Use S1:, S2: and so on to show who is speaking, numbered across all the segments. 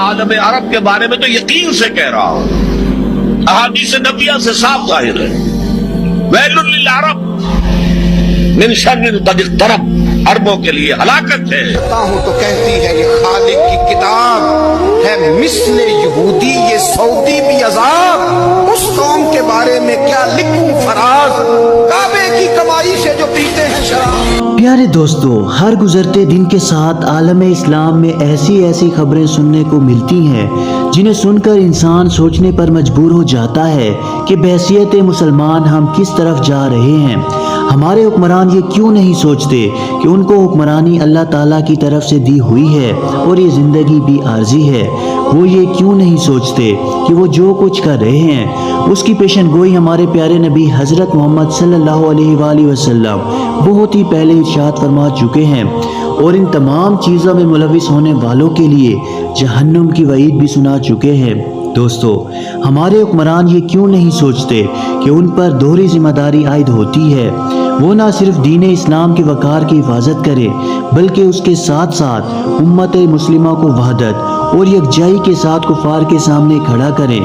S1: आलम अरब के बारे में तो यकीन से कह रहा हूं, अहादीस नबिया से साफ जाहिर है। वैलुल लिल अरब मिन शर्रिन कद इक़्तरब, अरबों के लिए हलाकत है।
S2: हूं तो कहती है ये खालिक की किताब है, मिस्ले यहूदी ये सऊदी भी अजाब, उस कौम के बारे में क्या लिखूं फराज, काबे की कमाई से जो पीते हैं शराब।
S3: प्यारे दोस्तों, हर गुजरते दिन के साथ आलम इस्लाम में ऐसी ऐसी खबरें सुनने को मिलती हैं जिन्हें सुनकर इंसान सोचने पर मजबूर हो जाता है कि बहैसियत मुसलमान हम किस तरफ जा रहे हैं। हमारे हुक्मरान ये क्यों नहीं सोचते कि उनको हुक्मरानी अल्लाह ताला की तरफ से दी हुई है और ये ज़िंदगी भी आर्जी है। वो ये क्यों नहीं सोचते कि वो जो कुछ कर रहे हैं उसकी पेशन गोई हमारे प्यारे नबी हज़रत मोहम्मद सल्लल्लाहु अलैहि वसल्लम बहुत ही पहले इरशाद फरमा चुके हैं, और इन तमाम चीज़ों में मुलविस होने वालों के लिए जहन्नुम की वईद भी सुना चुके हैं। दोस्तों, हमारे हुक्मरान ये क्यों नहीं सोचते कि उन पर दोहरी जिम्मेदारी आयद होती है। वो ना सिर्फ दीन इस्लाम के वकार की हिफाजत करे बल्कि उसके साथ साथ उम्मत मुस्लिमा को वहदत और यकजाई के साथ कुफार के सामने खड़ा करें।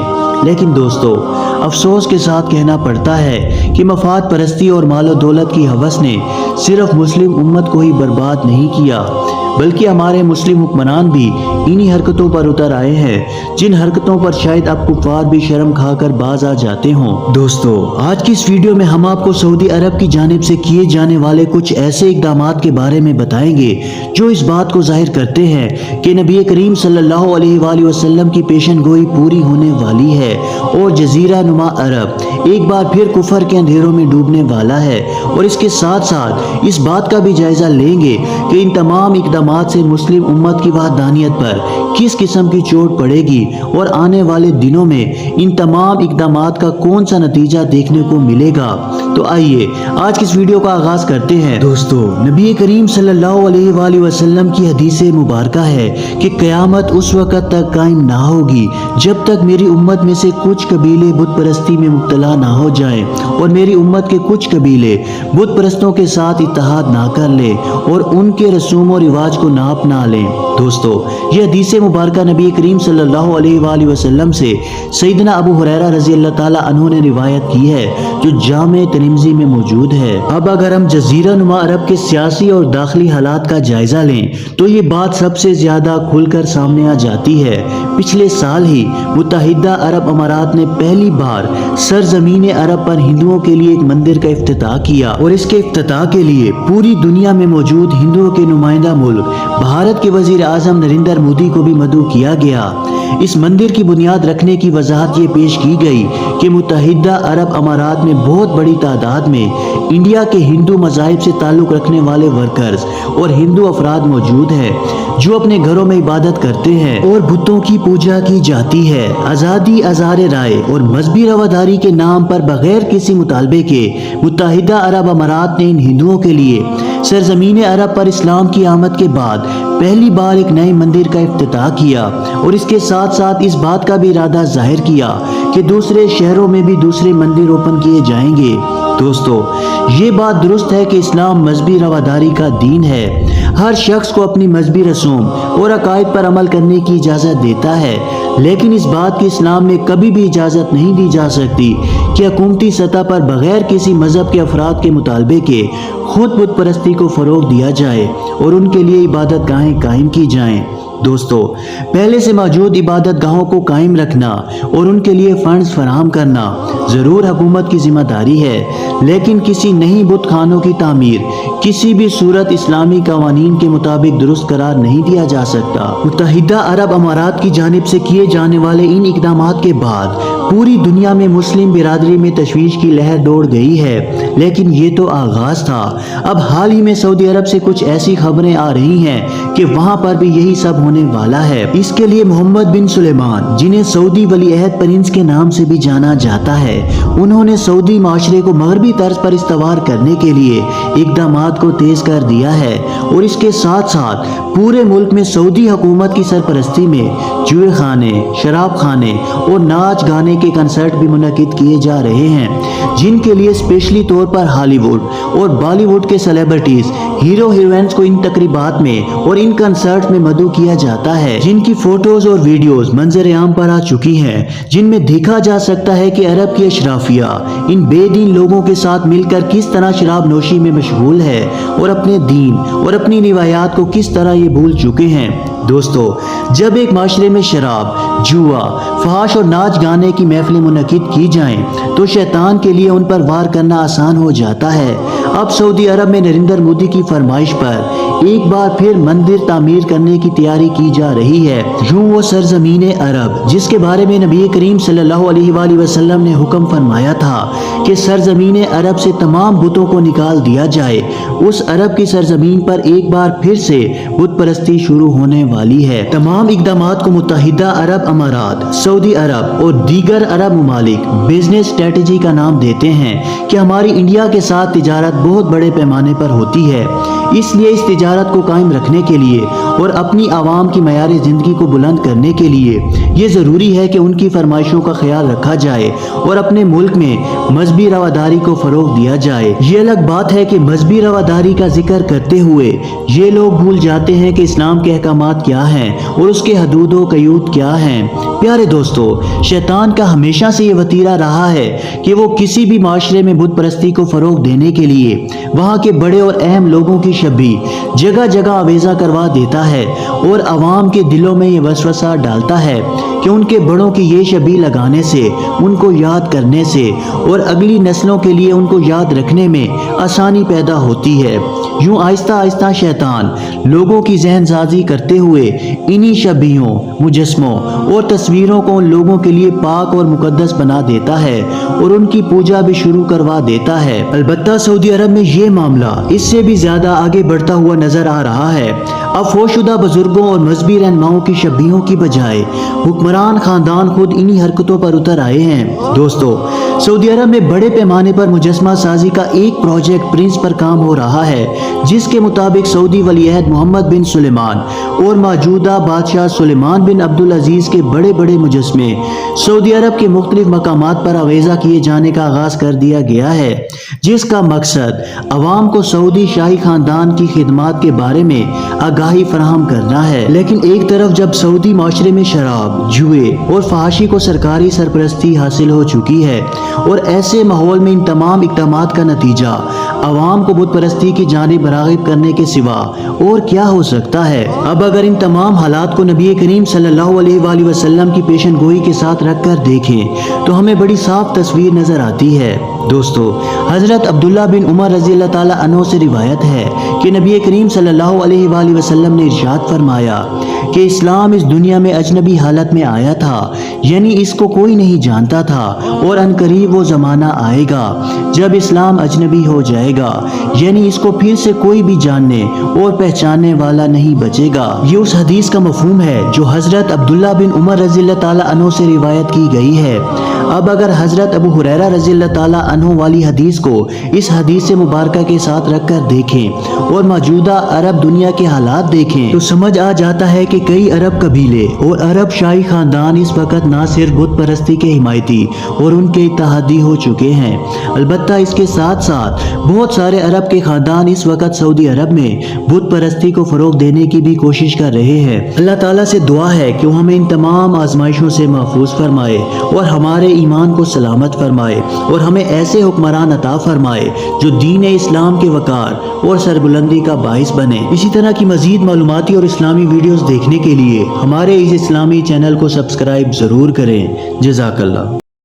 S3: लेकिन दोस्तों, अफसोस के साथ कहना पड़ता है कि मफाद परस्ती और मालो दौलत की हवस ने सिर्फ मुस्लिम उम्मत को ही बर्बाद नहीं किया बल्कि हमारे मुस्लिम हुक्मरान भी इन्हीं हरकतों पर उतर आए हैं जिन हरकतों पर शायद अब कुफार भी शर्म खाकर बाज आ जाते हों। दोस्तों, आज की इस वीडियो में हम आपको सऊदी अरब की जानिब से किए जाने वाले कुछ ऐसे इक़दामात के बारे में बताएंगे जो इस बात को जाहिर करते हैं कि नबी करीम सल्लल्लाहु अलैहि वसल्लम की पेशन गोई पूरी होने वाली है और जजीरा नुमा अरब एक बार फिर कुफर के अंधेरों में डूबने वाला है। और इसके साथ साथ इस बात का भी जायजा लेंगे कि इन तमाम इक़दामात से मुस्लिम उम्मत की वहदानियत पर किस किस्म की चोट पड़ेगी और आने वाले दिनों में इन तमाम इक़दामात का कौन सा नतीजा देखने को मिलेगा। तो आइए आज की इस वीडियो का आगाज करते हैं। दोस्तों, नबी करीम सल्लल्लाहु अलैहि वसल्लम की हदीस मुबारका है कि क़यामत उस वक़्त तक कायम ना होगी जब तक मेरी उम्मत में से कुछ कबीले बुत परस्ती में मुब्तला ना हो जाएं और मेरी उम्मत के कुछ कबीले बुत परस्तों के साथ इत्तेहाद ना कर ले और उनके रसूम और रिवाज को ना अपना लें। दोस्तों, ये हदीस मुबारका नबी करीम सल्लल्लाहु अलैहि वसल्लम से सैयदना अबू हुरैरा रज़ी अल्लाह ताला अन्हु ने रिवायत की है जो जामे तिर्मिज़ी में मौजूद है। अब अगर हम जजीरा नुमा अरब के सियासी और दाखिली हालात का जायजा लें तो ये बात सबसे ज्यादा खुलकर सामने आ जाती है। पिछले साल ही मुत्तहिदा अरब अमारात ने पहली बार सरजमीन अरब पर हिंदुओं के लिए एक मंदिर का इफ्तिताह किया और इसके इफ्तिताह के लिए पूरी दुनिया में मौजूद हिंदुओं के नुमाइंदा मुल्क भारत के वजीर आजम नरेंद्र मोदी को भी मदऊ किया गया। इस मंदिर की बुनियाद रखने की वजाहत ये पेश की गई कि मुत्तहिदा अरब अमारात में बहुत बड़ी तादाद में इंडिया के हिंदू मज़ाहिब से ताल्लुक़ रखने वाले वर्कर्स और हिंदू अफराद मौजूद हैं जो अपने घरों में इबादत करते हैं और बुतों की पूजा की जाती है। आज़ादी, आज़ार राय और मजहबी रवादारी के नाम पर बगैर किसी मुतालबे के मुत्तहिदा अरब अमारात ने इन हिंदुओं के लिए सरजमीन अरब पर इस्लाम की आमद के बाद पहली बार एक नए मंदिर का इफ्तिताह किया और इसके साथ साथ इस बात का भी इरादा जाहिर किया कि दूसरे शहरों में भी दूसरे मंदिर ओपन किए जाएंगे। दोस्तों, ये बात दुरुस्त है कि इस्लाम मजहबी रवादारी का दीन है। हर शख्स को अपनी मजहबी रसूम और अकायद पर अमल करने की इजाज़त देता है, लेकिन इस बात की इस्लाम में कभी भी इजाज़त नहीं दी जा सकती कि हुकूमती सतह पर बगैर किसी मजहब के अफराद के मुतालबे के खुद बुत परस्ती को फ़रोग दिया जाए और उनके लिए इबादत गाहें कायम की जाएं। दोस्तों, पहले से मौजूद इबादत गाहों को कायम रखना और उनके लिए फंड्स फराहम करना ज़रूर हुकूमत की जिम्मेदारी है, लेकिन किसी नई बुत खानों की तामीर किसी भी सूरत इस्लामी कवानीन के मुताबिक दुरुस्त करार नहीं दिया जा सकता। मुत्तहिदा अरब अमारात की जानिब से किए जाने वाले इन इक़दामात के बाद पूरी दुनिया में मुस्लिम बिरादरी में तशवीश की लहर दौड़ गई है, लेकिन ये तो आगाज़ था। अब हाल ही में सऊदी अरब से कुछ ऐसी खबरें आ रही हैं कि वहाँ पर भी यही सब होने वाला है। इसके लिए मोहम्मद बिन सुलेमान, जिन्हें सऊदी वली अहद प्रिंस के नाम से भी जाना जाता है, उन्होंने सऊदी माशरे को मगरबी तर्ज पर इस्तवार करने के लिए इक़दामात को तेज कर दिया है और इसके साथ साथ पूरे मुल्क में सऊदी हुकूमत की सरपरस्ती में जुए खाने, शराब खाने और नाच गाने के कंसर्ट भी मुनक्किद किए जा रहे हैं। جن کے لیے اسپیشلی طور پر ہالی ووڈ اور بالی ووڈ کے سیلیبریٹیز ہیرو ہیروئنز کو ان تقریبات میں اور ان کنسرٹ میں مدعو کیا جاتا ہے، جن کی فوٹوز اور ویڈیوز منظر عام پر آ چکی ہیں، جن میں دیکھا جا سکتا ہے کہ عرب کی اشرافیہ ان بے دین لوگوں کے ساتھ مل کر کس طرح شراب نوشی میں مشغول ہے اور اپنے دین اور اپنی روایات کو کس طرح یہ بھول چکے ہیں۔ دوستو، جب ایک معاشرے میں شراب، جوا، فحش اور ناچ گانے کی محفلیں منعقد کی جائیں تو شیطان کے لیے ان پر وار کرنا آسان ہو جاتا ہے۔ اب سعودی عرب میں نریندر مودی کی فرمائش پر ایک بار پھر مندر تعمیر کرنے کی تیاری کی جا رہی ہے۔ یوں وہ سرزمین عرب جس کے بارے میں نبی کریم صلی اللہ علیہ وآلہ وسلم نے حکم فرمایا تھا کہ سرزمین عرب سے تمام بتوں کو نکال دیا جائے، اس عرب کی سرزمین پر ایک بار پھر سے بت پرستی شروع ہونے والی ہے۔ تمام اقدامات کو متحدہ عرب امارات، سعودی عرب اور دیگر عرب ممالک بزنس اسٹریٹجی کا نام دیتے ہیں کہ ہماری انڈیا کے ساتھ تجارت بہت بڑے پیمانے پر ہوتی ہے، اس لیے اس تجارت کو قائم رکھنے کے لیے اور اپنی عوام کی معیار زندگی کو بلند کرنے کے لیے یہ ضروری ہے کہ ان کی فرمائشوں کا خیال رکھا جائے اور اپنے ملک میں مذہبی رواداری کو فروغ دیا جائے۔ یہ الگ بات ہے کہ مذہبی رواداری کا ذکر کرتے ہوئے یہ لوگ بھول جاتے ہیں کہ اسلام کے احکامات کیا ہیں اور اس کے حدود و قیود کیا ہیں۔ پیارے دوستو، شیطان کا ہمیشہ سے یہ وتیرہ رہا ہے کہ وہ کسی بھی معاشرے میں بت پرستی کو فروغ دینے کے لیے وہاں کے بڑے اور اہم لوگوں کی شبیہ جگہ جگہ آویزہ کروا دیتا ہے اور عوام کے دلوں میں یہ وسوسہ ڈالتا ہے کہ ان کے بڑوں کی یہ شبیہ لگانے سے، ان کو یاد کرنے سے اور اگلی نسلوں کے لیے ان کو یاد رکھنے میں آسانی پیدا ہوتی ہے۔ یوں آہستہ آہستہ شیطان لوگوں کی ذہن سازی کرتے ہوئے انہی شبیہوں، مجسموں اور تصویروں کو ان لوگوں کے لیے پاک اور مقدس بنا دیتا ہے اور ان کی پوجا بھی شروع کروا دیتا ہے۔ البتہ سعودی عرب میں یہ معاملہ اس سے بھی زیادہ آگے بڑھتا ہوا نظر آ رہا ہے۔ اب فوت شدہ بزرگوں اور مذہبی رہنماؤں کی شبیہوں کی بجائے حکمران خاندان خود انہی حرکتوں پر اتر آئے ہیں۔ دوستو، سعودی عرب میں بڑے پیمانے پر مجسمہ سازی کا ایک پروجیکٹ پرنس پر کام ہو رہا ہے، جس کے مطابق سعودی ولی عہد محمد بن سلیمان اور موجودہ بادشاہ سلیمان بن عبدالعزیز کے بڑے بڑے مجسمے سعودی عرب کے مختلف مقامات پر آویزہ کیے جانے کا آغاز کر دیا گیا ہے، جس کا مقصد عوام کو سعودی شاہی خاندان کی خدمات کے بارے میں آگاہی فراہم کرنا ہے۔ لیکن ایک طرف جب سعودی معاشرے میں شراب، جوئے اور فحاشی کو سرکاری سرپرستی حاصل ہو چکی ہے اور ایسے ماحول میں ان تمام اقدامات کا نتیجہ عوام کو بت پرستی کی جانب راغب کرنے کے سوا اور کیا ہو سکتا ہے؟ اب اگر ان تمام حالات کو نبی کریم صلی اللہ علیہ وآلہ وسلم کی پیشن گوئی کے ساتھ رکھ کر دیکھیں تو ہمیں بڑی صاف تصویر نظر آتی ہے۔ دوستو، حضرت عبداللہ بن عمر رضی اللہ تعالیٰ عنہ سے روایت ہے کہ نبی کریم صلی اللہ علیہ وآلہ وسلم نے ارشاد فرمایا کہ اسلام اس دنیا میں اجنبی حالت میں آیا تھا، یعنی اس کو کوئی نہیں جانتا تھا، اور عنقریب وہ زمانہ آئے گا جب اسلام اجنبی ہو جائے گا، یعنی اس کو پھر سے کوئی بھی جاننے اور پہچاننے والا نہیں بچے گا۔ یہ اس حدیث کا مفہوم ہے جو حضرت عبداللہ بن عمر رضی اللہ تعالیٰ عنہ سے روایت کی گئی ہے۔ اب اگر حضرت ابو ہریرہ رضی اللہ تعالیٰ عنہ والی حدیث کو اس حدیث مبارکہ کے ساتھ رکھ کر دیکھیں اور موجودہ عرب دنیا کے حالات دیکھیں تو سمجھ آ جاتا ہے کہ کئی عرب قبیلے اور عرب شاہی خاندان اس وقت نہ صرف بت پرستی کے حمایتی اور ان کے اتحادی ہو چکے ہیں، البتہ اس کے ساتھ ساتھ بہت سارے عرب کے خاندان اس وقت سعودی عرب میں بت پرستی کو فروغ دینے کی بھی کوشش کر رہے ہیں۔ اللہ تعالیٰ سے دعا ہے کہ وہ ہمیں ان تمام آزمائشوں سے محفوظ فرمائے اور ہمارے ایمان کو سلامت فرمائے اور ہمیں ایسے حکمران عطا فرمائے جو دین اسلام کے وقار اور سربلندی کا باعث بنے۔ اسی طرح کی مزید معلوماتی اور اسلامی ویڈیوز دیکھنے کے لیے ہمارے اس اسلامی چینل کو سبسکرائب ضرور کریں۔ جزاک اللہ۔